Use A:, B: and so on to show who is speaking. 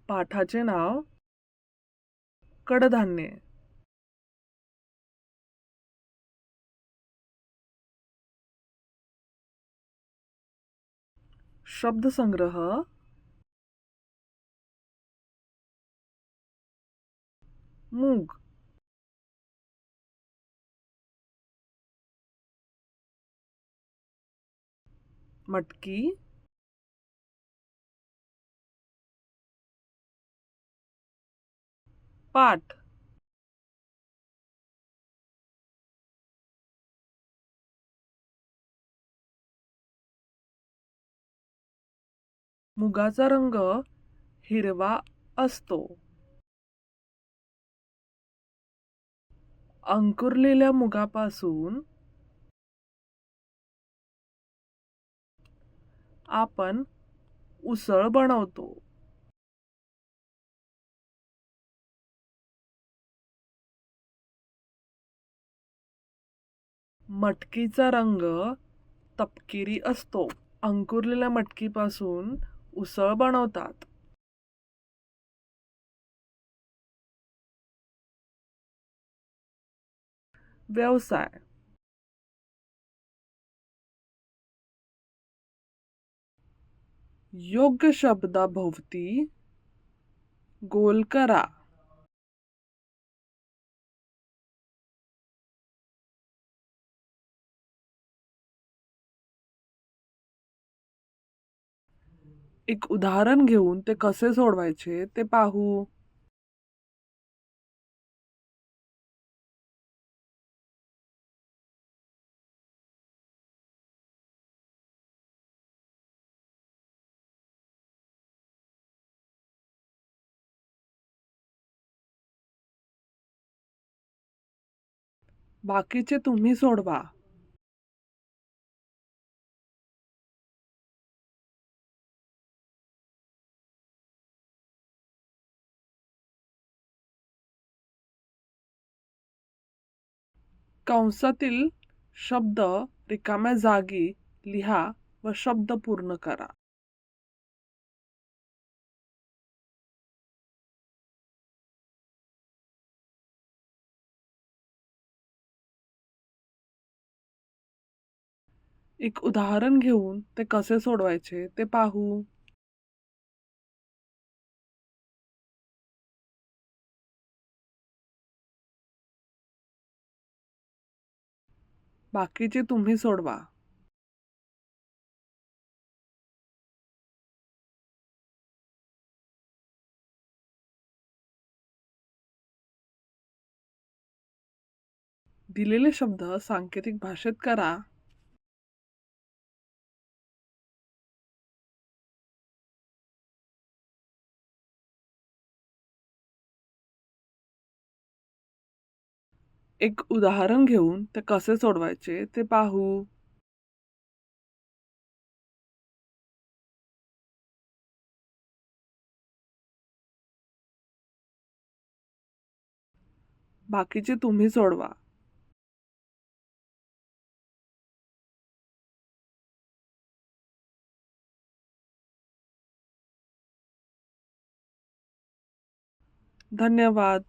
A: पाठाचे नाव कडधान्ये. शब्दसंग्रह मूग, मटकी, पाट, मुगाचा रंग हिरवा असतो. अंकुरलेल्या मुगापासून आपण उसळ बनवतो. मटकीचा रंग तपकिरी असतो. अंकुरलेल्या मटकीपासून उसळ बनवतात. व्यवसाय. योग्य शब्दाभोवती गोल करा. एक उदाहरण घेऊन ते कसे सोडवायचे ते पाहू. बाकीचे तुम्ही सोडवा. कंसातील शब्द रिकाम्या जागी लिहा व शब्द पूर्ण करा. एक उदाहरण घेऊन ते कसे सोडवायचे ते पाहू. बाकीचे तुम्ही सोडवा. दिलेले शब्द सांकेतिक भाषेत करा. एक उदाहरण घेऊन ते कसे सोडवायचे ते पाहू. बाकीचे तुम्ही सोडवा. धन्यवाद.